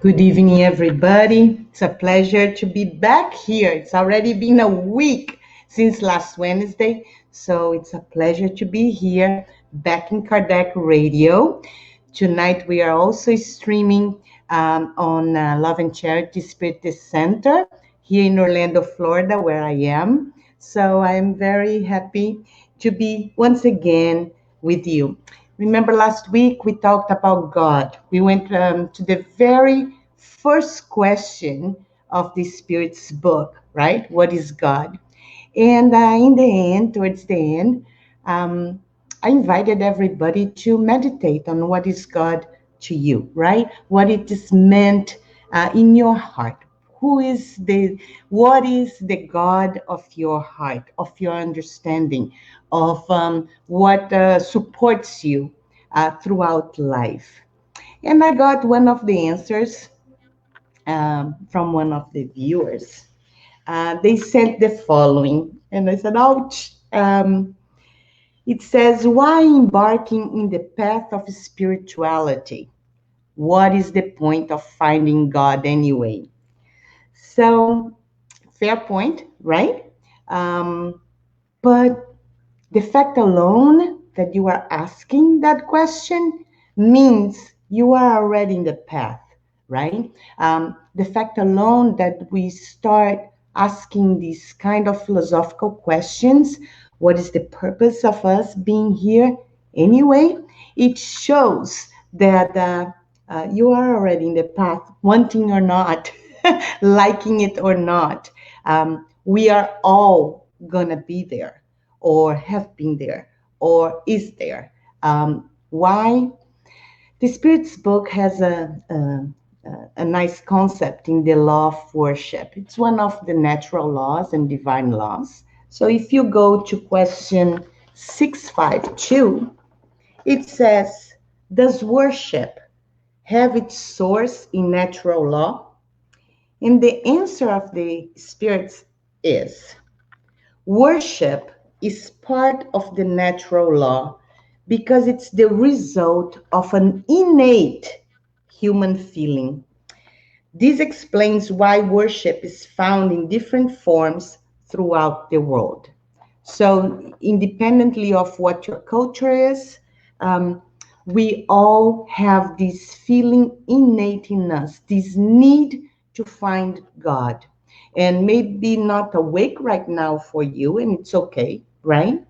Good evening, everybody. It's a pleasure to be back here. It's already been a week since last Wednesday, so it's a pleasure to be here back in Kardec Radio. Tonight, we are also streaming on Love and Charity Spirit Center here in Orlando, Florida, where I am. So I'm very happy to be once again with you. Remember last week we talked about God. We went to the very first question of the Spirit's book, right? What is God? And in the end, towards the end, um, I invited everybody to meditate on what is God to you, right? What it is meant in your heart. Who is what is the God of your heart, of your understanding, of what supports you throughout life? And I got one of the answers from one of the viewers. They sent the following, and I said, ouch. It says, why embarking in the path of spirituality? What is the point of finding God anyway? So, fair point, right? Um, but the fact alone that you are asking that question means you are already in the path, right? The fact alone that we start asking these kind of philosophical questions, what is the purpose of us being here anyway? It shows that you are already in the path, wanting or not, liking it or not. We are all gonna be there or have been there or is there. Why? The Spirit's book has a nice concept in the law of worship. It's one of the natural laws and divine laws. So if you go to question 652, it says, does worship have its source in natural law? And the answer of the Spirit is, worship is part of the natural law because it's the result of an innate human feeling. This explains why worship is found in different forms throughout the world. So, independently of what your culture is, um, we all have this feeling innate in us, this need to find God. And maybe not awake right now for you, and it's okay, right?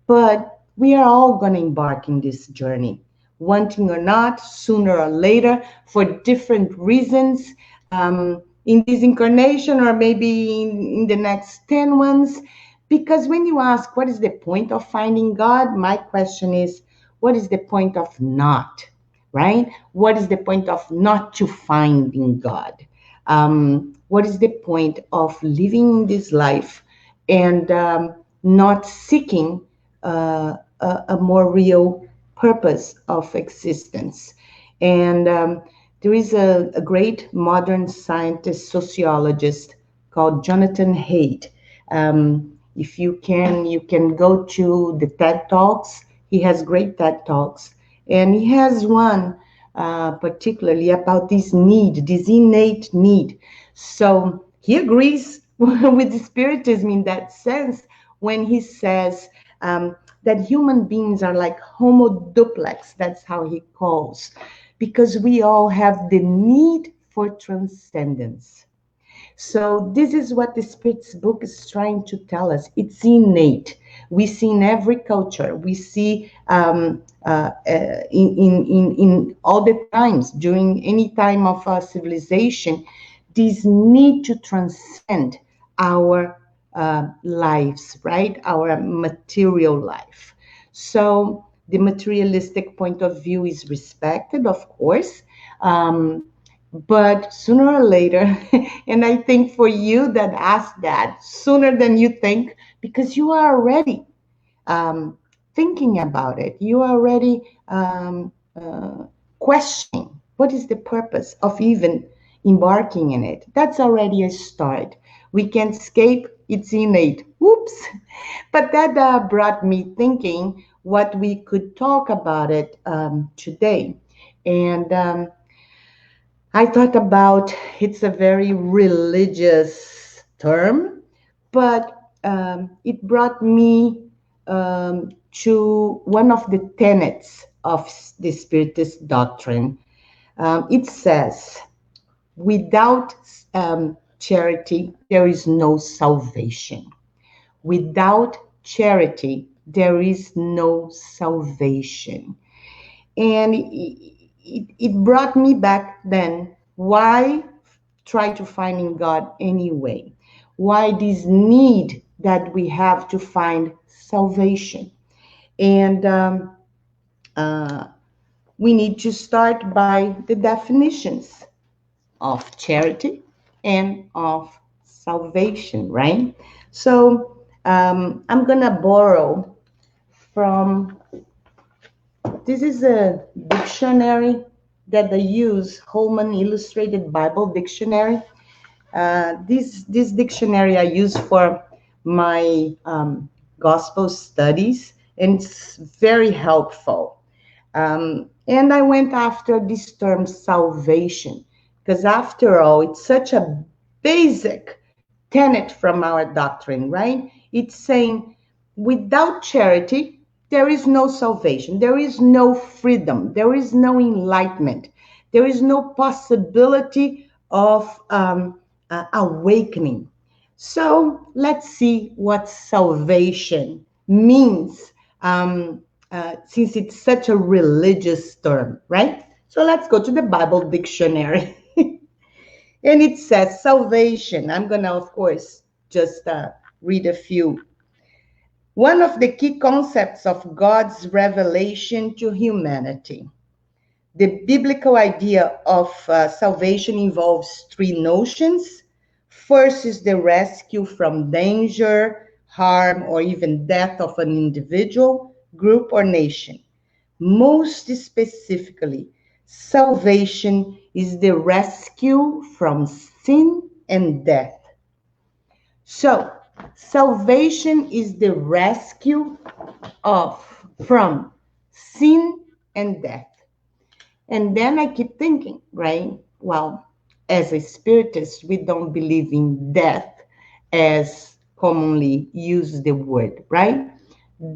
But we are all going to embark in this journey, wanting or not, sooner or later, for different reasons, in this incarnation or maybe in the next 10 ones. Because when you ask, what is the point of finding God? My question is, what is the point of not, right? What is the point of not to finding God? What is the point of living this life and not seeking a more real purpose of existence? And there is a great modern scientist, sociologist called Jonathan Haidt. If you can go to the TED Talks. He has great TED Talks. And he has one particularly about this need, this innate need. So he agrees with the Spiritism in that sense when he says that human beings are like homo duplex, that's how he calls, because we all have the need for transcendence. So this is what the Spirit's book is trying to tell us. It's innate. We see in every culture. We see in all the times during any time of our civilization, this need to transcend our lives, right? Our material life. So the materialistic point of view is respected, of course. But sooner or later, and I think for you that ask that, sooner than you think, because you are already um, thinking about it, you are already questioning what is the purpose of even embarking in it. That's already a start. We can't escape, it's innate. Whoops. But that brought me thinking what we could talk about it today. And I thought about it's a very religious term, but it brought me to one of the tenets of the Spiritist doctrine. It says, without charity, there is no salvation. Without charity, there is no salvation. And it brought me back then. Why try to find in God anyway? Why this need that we have to find salvation? And uh, we need to start by the definitions of charity and of salvation, right? So I'm going to borrow from this is a dictionary that I use, Holman Illustrated Bible Dictionary. This dictionary I use for my gospel studies, and it's very helpful. And I went after this term salvation, because after all, it's such a basic tenet from our doctrine, right? It's saying without charity, there is no salvation, there is no freedom, there is no enlightenment, there is no possibility of awakening. So let's see what salvation means, since it's such a religious term, right? So let's go to the Bible dictionary. And it says salvation. I'm going to, of course, just read a few. One of the key concepts of God's revelation to humanity. The biblical idea of salvation involves three notions. First is the rescue from danger, harm, or even death of an individual, group, or nation. Most specifically, salvation is the rescue from sin and death. So, salvation is the rescue of from sin and death. And then I keep thinking, right? Well, as a spiritist, we don't believe in death as commonly use the word, right?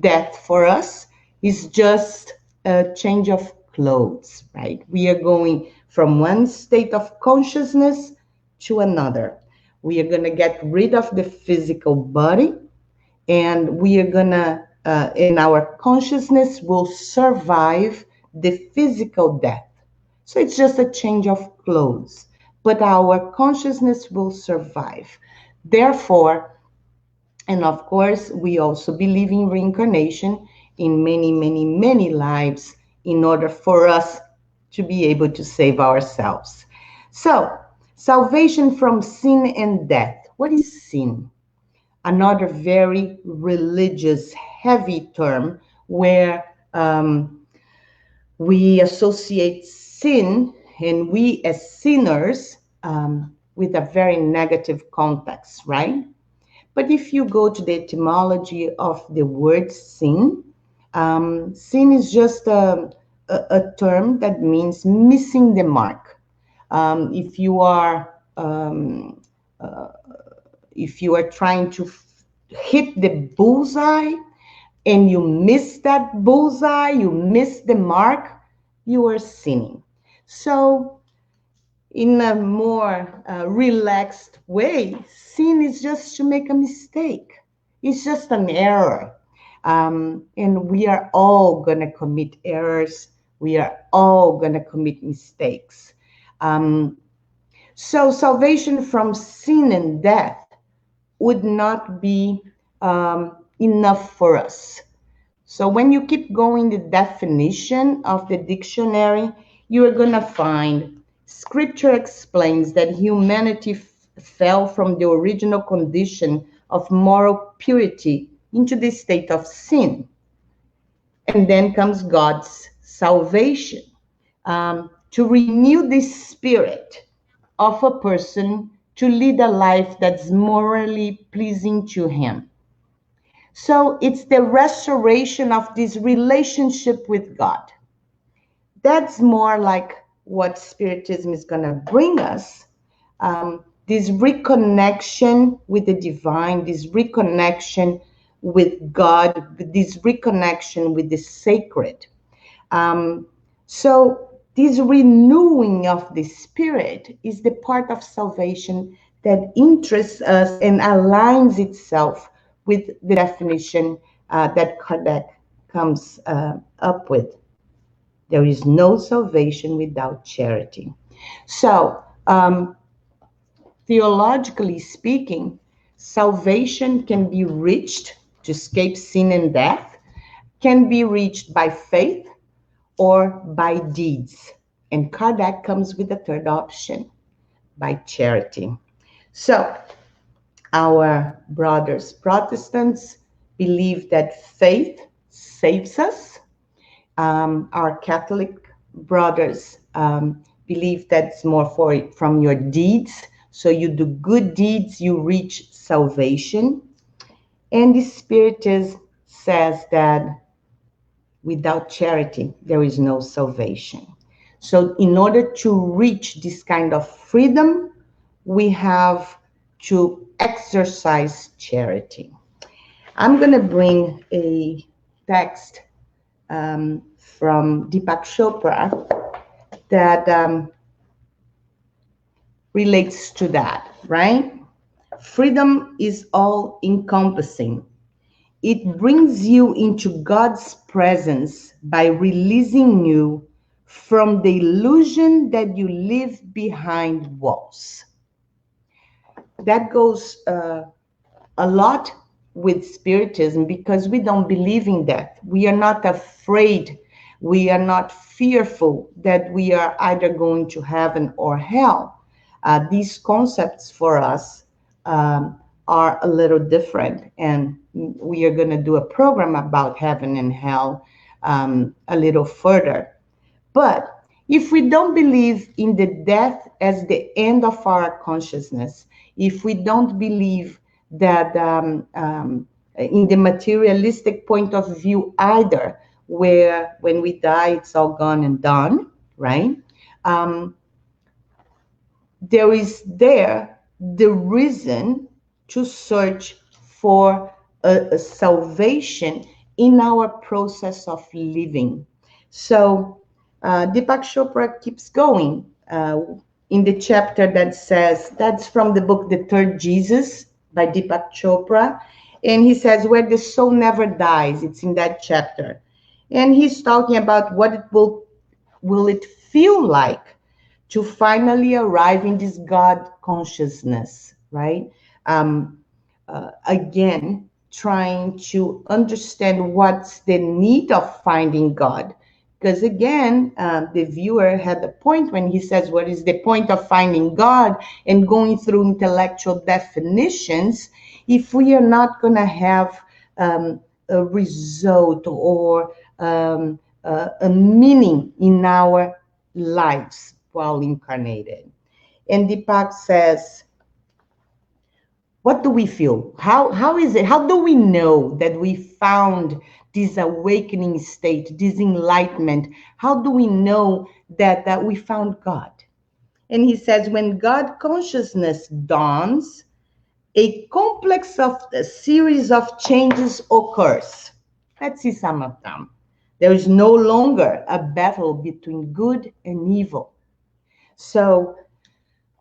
Death for us is just a change of clothes, right? We are going from one state of consciousness to another. We are going to get rid of the physical body, and we are going to, and our consciousness will survive the physical death. So it's just a change of clothes, but our consciousness will survive. Therefore, and of course, we also believe in reincarnation in many, many, many lives in order for us to be able to save ourselves. So, salvation from sin and death. What is sin? Another very religious, heavy term where we associate sin and we as sinners with a very negative context, right? But if you go to the etymology of the word sin, sin is just a term that means missing the mark. If you are trying to hit the bullseye and you miss that bullseye, you miss the mark, you are sinning. So in a more relaxed way, sin is just to make a mistake. It's just an error. And we are all going to commit errors. We are all going to commit mistakes. So salvation from sin and death would not be enough for us. So when you keep going the definition of the dictionary, you are going to find scripture explains that humanity fell from the original condition of moral purity into the state of sin. And then comes God's salvation to renew the spirit of a person to lead a life that's morally pleasing to Him. So it's the restoration of this relationship with God. That's more like what Spiritism is going to bring us, this reconnection with the divine, this reconnection with God, this reconnection with the sacred. Um, so, this renewing of the spirit is the part of salvation that interests us and aligns itself with the definition that Kardec comes up with. There is no salvation without charity. So, theologically speaking, salvation can be reached to escape sin and death, can be reached by faith or by deeds. And Kardec comes with the third option, by charity. So, our brothers Protestants believe that faith saves us. Our Catholic brothers believe that's more from your deeds. So you do good deeds, you reach salvation. And the Spiritism says that without charity, there is no salvation. So in order to reach this kind of freedom, we have to exercise charity. I'm going to bring a text from Deepak Chopra that relates to that, right? Freedom is all encompassing. It brings you into God's presence by releasing you from the illusion that you live behind walls. That goes a lot with Spiritism because we don't believe in death. We are not afraid. We are not fearful that we are either going to heaven or hell. These concepts for us are a little different, and we are going to do a program about heaven and hell a little further. But if we don't believe in the death as the end of our consciousness, if we don't believe that in the materialistic point of view either, where when we die, it's all gone and done, right? There is the reason to search for a salvation in our process of living. So Deepak Chopra keeps going in the chapter that says, that's from the book The Third Jesus by Deepak Chopra. And he says, where the soul never dies, it's in that chapter. And he's talking about what it will it feel like to finally arrive in this God consciousness, right? Again, trying to understand what's the need of finding God. Because again, the viewer had a point when he says, what is the point of finding God, and going through intellectual definitions if we are not going to have a result or a meaning in our lives while incarnated. And Deepak says, what do we feel? How is it? How do we know that we found this awakening state, this enlightenment? How do we know that we found God? And he says, when God consciousness dawns, a complex of a series of changes occurs. Let's see some of them. There is no longer a battle between good and evil. So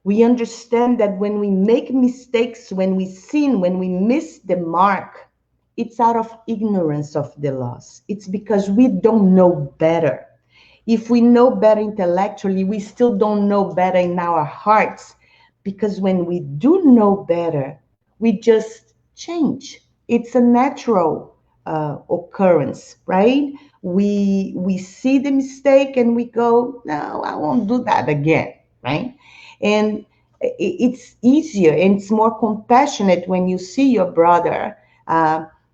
we understand that when we make mistakes, when we sin, when we miss the mark, it's out of ignorance of the laws. It's because we don't know better. If we know better intellectually, we still don't know better in our hearts. Because when we do know better, we just change. It's a natural occurrence, right? We see the mistake and we go, no, I won't do that again, right? And it's easier and it's more compassionate when you see your brother.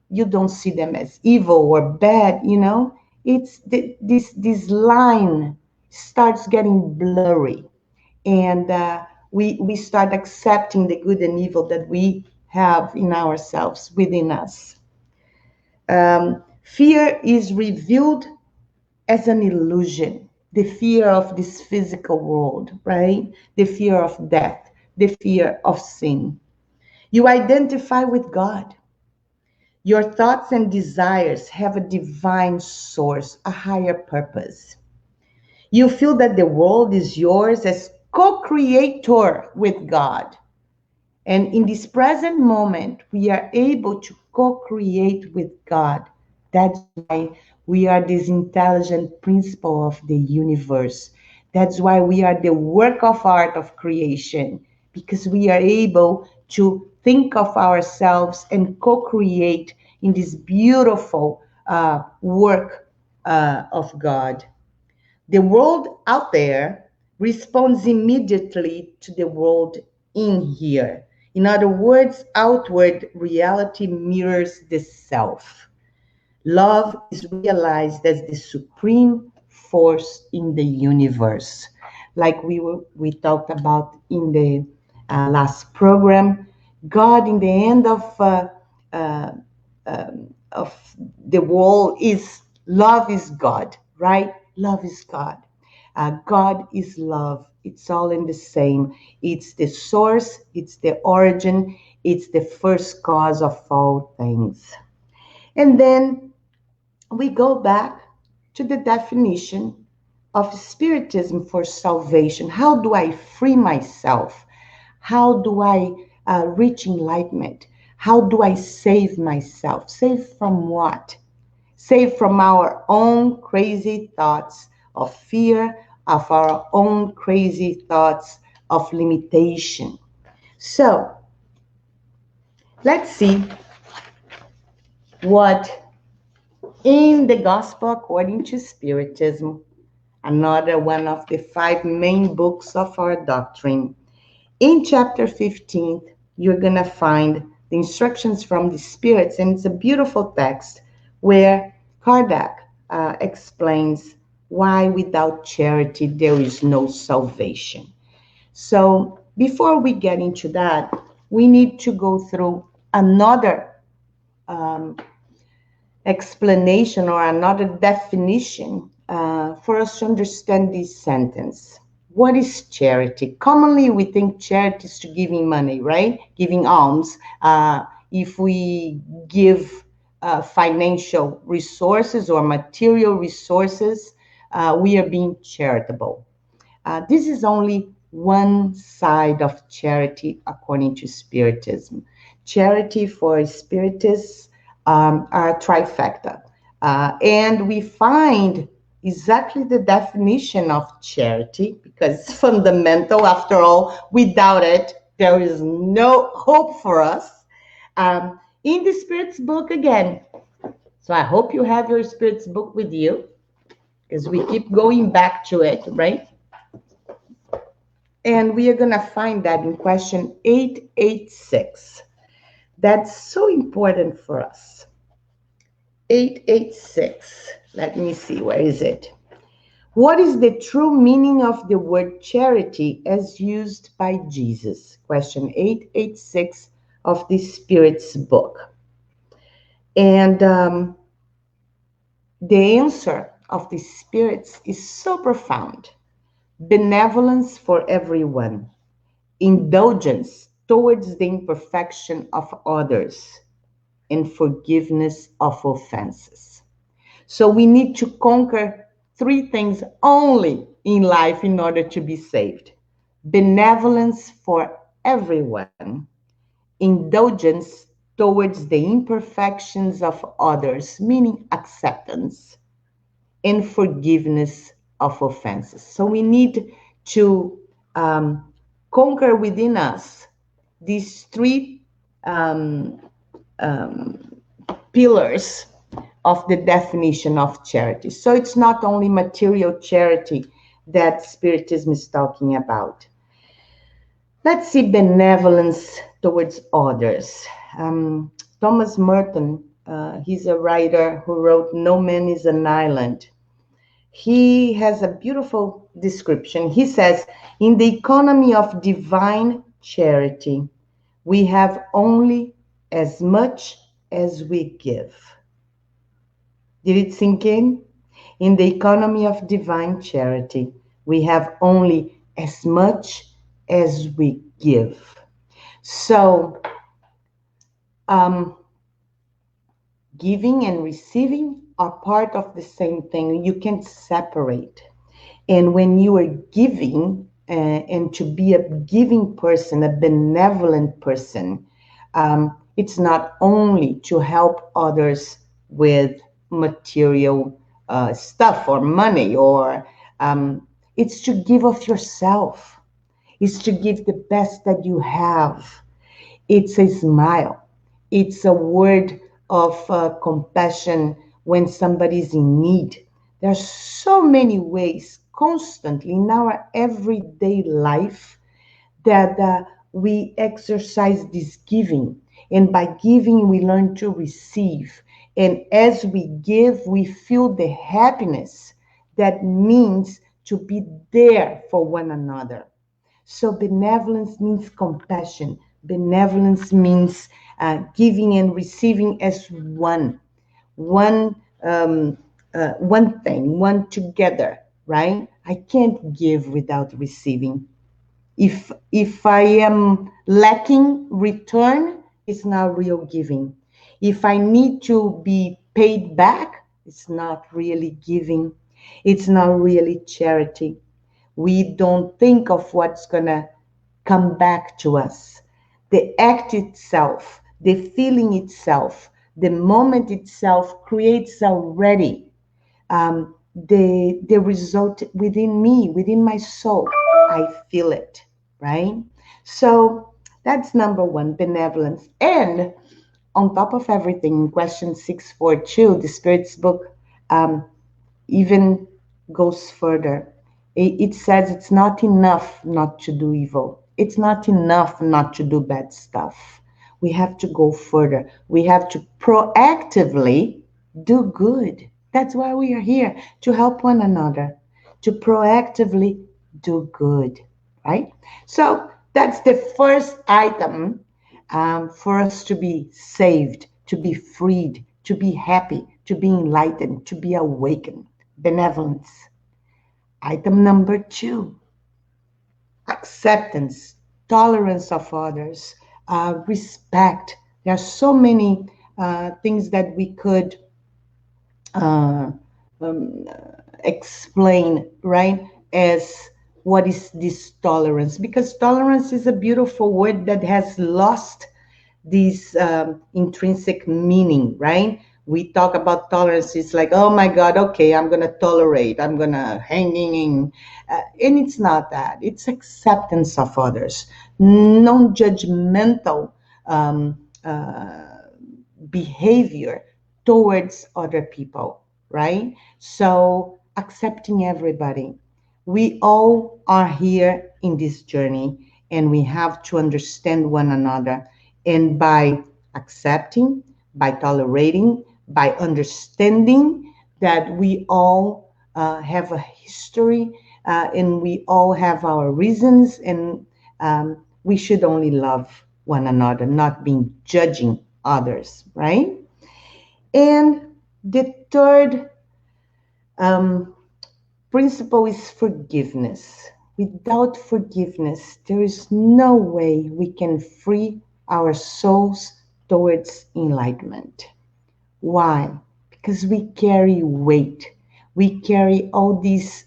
You don't see them as evil or bad, you know. It's this line starts getting blurry, and we start accepting the good and evil that we have in ourselves, within us. Fear is revealed as an illusion. the fear of this physical world, right? The fear of death, the fear of sin. You identify with God. Your thoughts and desires have a divine source, a higher purpose. You feel that the world is yours as co creator with God. And in this present moment, we are able to co create with God. That's why we are this intelligent principle of the universe. That's why we are the work of art of creation, because we are able to think of ourselves and co create in this beautiful work of God. The world out there responds immediately to the world in here. In other words, outward reality mirrors the self. Love is realized as the supreme force in the universe. Like we talked about in the last program, God in the end uh, of the world is love is God, right? Love is God. God is love. It's all in the same. It's the source, it's the origin, it's the first cause of all things. And then we go back to the definition of Spiritism for salvation. How do I free myself? How do I reach enlightenment? How do I save myself? Save from what? Save from our own crazy thoughts of fear, of our own crazy thoughts of limitation. So let's see what in the Gospel according to Spiritism, another one of the five main books of our doctrine. In chapter 15, you're going to find the instructions from the spirits, and it's a beautiful text where Kardec explains why without charity there is no salvation. So before we get into that, we need to go through another um, explanation or another definition for us to understand this sentence. What is charity? Commonly, we think charity is to giving money, right? Giving alms. If we give financial resources or material resources, we are being charitable. This is only one side of charity according to Spiritism. Charity for Spiritists are trifecta. And we find exactly the definition of charity because it's fundamental. After all, without it, there is no hope for us. In the Spirit's book again. So I hope you have your Spirit's book with you because we keep going back to it, right? And we are going to find that in question 886. That's so important for us. 886. Let me see, where is it? What is the true meaning of the word charity as used by Jesus? Question 886 of the Spirit's book. And the answer of the Spirits is so profound. Benevolence for everyone, indulgence towards the imperfection of others, and forgiveness of offenses. So we need to conquer three things only in life in order to be saved: benevolence for everyone, indulgence towards the imperfections of others, meaning acceptance, and forgiveness of offenses. So we need to conquer within us these three um, um, pillars of the definition of charity. So it's not only material charity that Spiritism is talking about. Let's see benevolence towards others. Thomas Merton, he's a writer who wrote No Man is an Island. He has a beautiful description. He says, in the economy of divine charity, we have only as much as we give. Did it sink in? In the economy of divine charity, we have only as much as we give. So, um, giving and receiving are part of the same thing. You can't separate. And when you are giving, and to be a giving person, a benevolent person, it's not only to help others with material stuff or money, or it's to give of yourself. It's to give the best that you have. It's a smile. It's a word of compassion when somebody's in need. There's so many ways constantly in our everyday life that we exercise this giving. And by giving, we learn to receive. And as we give, we feel the happiness that means to be there for one another. So benevolence means compassion. Benevolence means giving and receiving as one, um, one thing, one together, right? I can't give without receiving. If I am lacking return, it's not real giving. If I need to be paid back, it's not really giving. It's not really charity. We don't think of what's going to come back to us. The act itself, the feeling itself, the moment itself creates already the result within me, within my soul. I feel it, right? So that's number one, benevolence. And on top of everything, in question 642, the Spirit's book um, even goes further. It says it's not enough not to do evil. It's not enough not to do bad stuff. We have to go further. We have to proactively do good. That's why we are here, to help one another, to proactively do good, right? So that's the first item, for us to be saved, to be freed, to be happy, to be enlightened, to be awakened. Benevolence. Item number two, acceptance, tolerance of others, respect. There are so many things that we could uh, um, explain, right? As what is this tolerance? Because tolerance is a beautiful word that has lost this intrinsic meaning, right? We talk about tolerance, it's like, oh my God, okay, I'm going to tolerate, I'm going to hang in. And it's not that. It's acceptance of others, non judgmental um, behavior towards other people, right? So accepting everybody. We all are here in this journey, and we have to understand one another. And by accepting, by tolerating, by understanding that we all have a history, and we all have our reasons, and we should only love one another, not being judging others, right? And the third um, principle is forgiveness. Without forgiveness, there is no way we can free our souls towards enlightenment. Why? Because we carry weight. We carry all these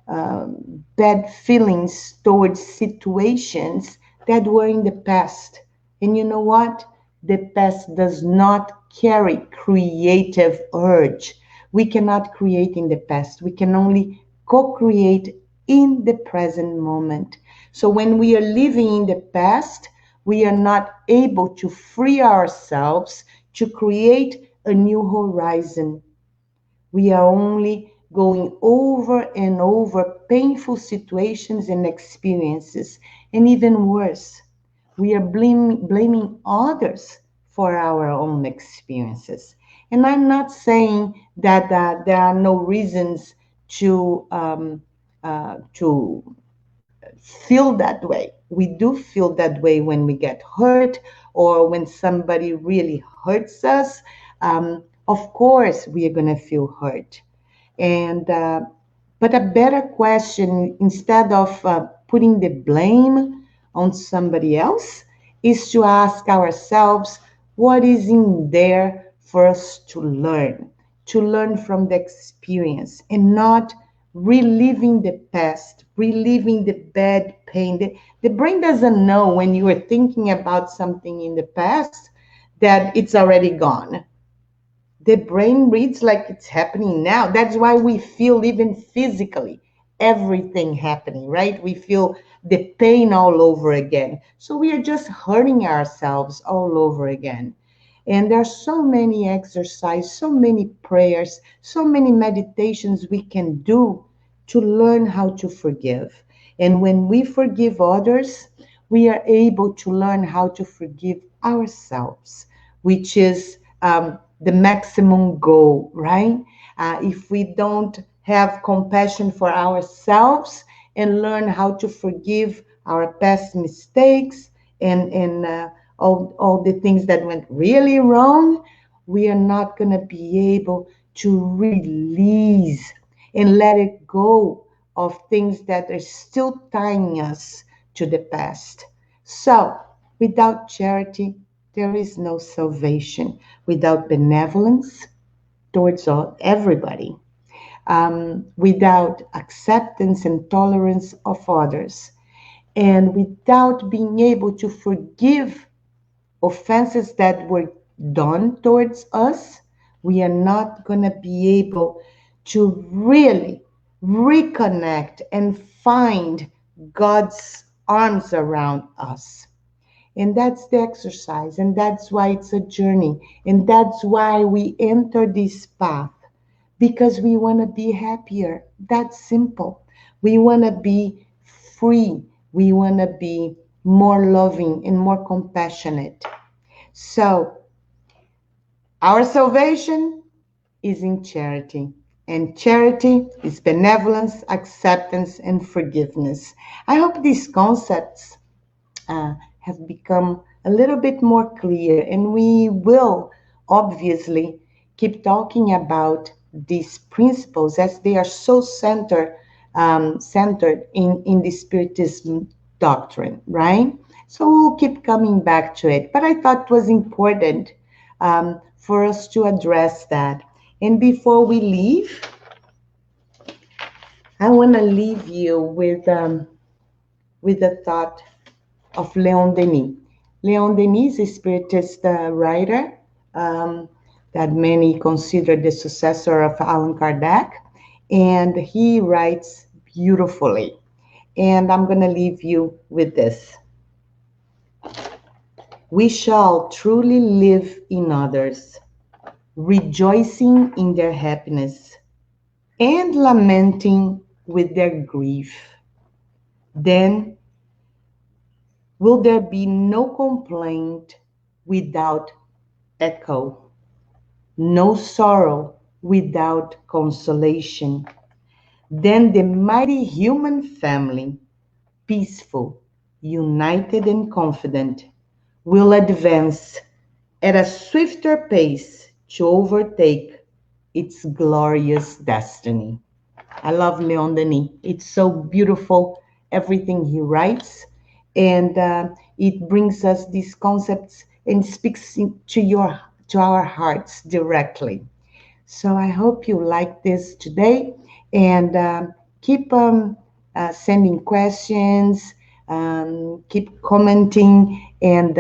bad feelings towards situations that were in the past. And you know what? The past does not carry creative urge. We cannot create in the past. We can only co create in the present moment. So when we are living in the past, we are not able to free ourselves to create a new horizon. We are only going over and over painful situations and experiences. And even worse, we are blaming others for our own experiences. And I'm not saying that there are no reasons to feel that way. We do feel that way when we get hurt or when somebody really hurts us. Of course, we are going to feel hurt. And but a better question, instead of putting the blame on somebody else, is to ask ourselves what is in there for us to learn from the experience, and not reliving the past, reliving the bad pain. The brain doesn't know when you are thinking about something in the past that it's already gone. The brain reads like it's happening now. That's why we feel, even physically, everything happening, right? We feel the pain all over again. So we are just hurting ourselves all over again. And there are so many exercises, so many prayers, so many meditations we can do to learn how to forgive. And when we forgive others, we are able to learn how to forgive ourselves, which is the maximum goal, right? If we don't have compassion for ourselves and learn how to forgive our past mistakes and all the things that went really wrong, we are not going to be able to release and let it go of things that are still tying us to the past. So, without charity, there is no salvation. Without benevolence towards everybody, without acceptance and tolerance of others, and without being able to forgive offenses that were done towards us, we are not going to be able to really reconnect and find God's arms around us. And that's the exercise, and that's why it's a journey, and that's why we enter this path, because we want to be happier. That's simple. We want to be free. We want to be more loving and more compassionate. So, our salvation is in charity. And charity is benevolence, acceptance, and forgiveness. I hope these concepts have become a little bit more clear, and we will obviously keep talking about these principles as they are so centered in the Spiritism doctrine, right? So we'll keep coming back to it. But I thought it was important for us to address that. And before we leave, I want to leave you with a thought of Leon Denis. Leon Denis is a Spiritist writer that many consider the successor of Allan Kardec, and he writes beautifully. And I'm going to leave you with this. We shall truly live in others, rejoicing in their happiness and lamenting with their grief. Then will there be no complaint without echo, no sorrow without consolation. Then the mighty human family, peaceful, united, and confident, will advance at a swifter pace to overtake its glorious destiny. I love Leon Denis. It's so beautiful, everything he writes, and it brings us these concepts and speaks to our hearts directly. So I hope you like this today, and keep sending questions, keep commenting, and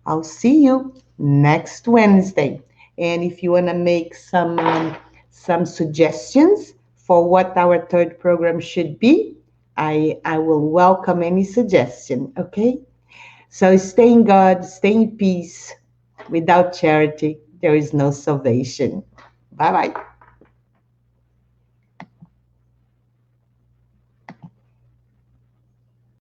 I'll see you next Wednesday. And if you want to make some suggestions for what our third program should be, I will welcome any suggestion. Okay. So stay in God, stay in peace. Without charity, there is no salvation. Bye bye.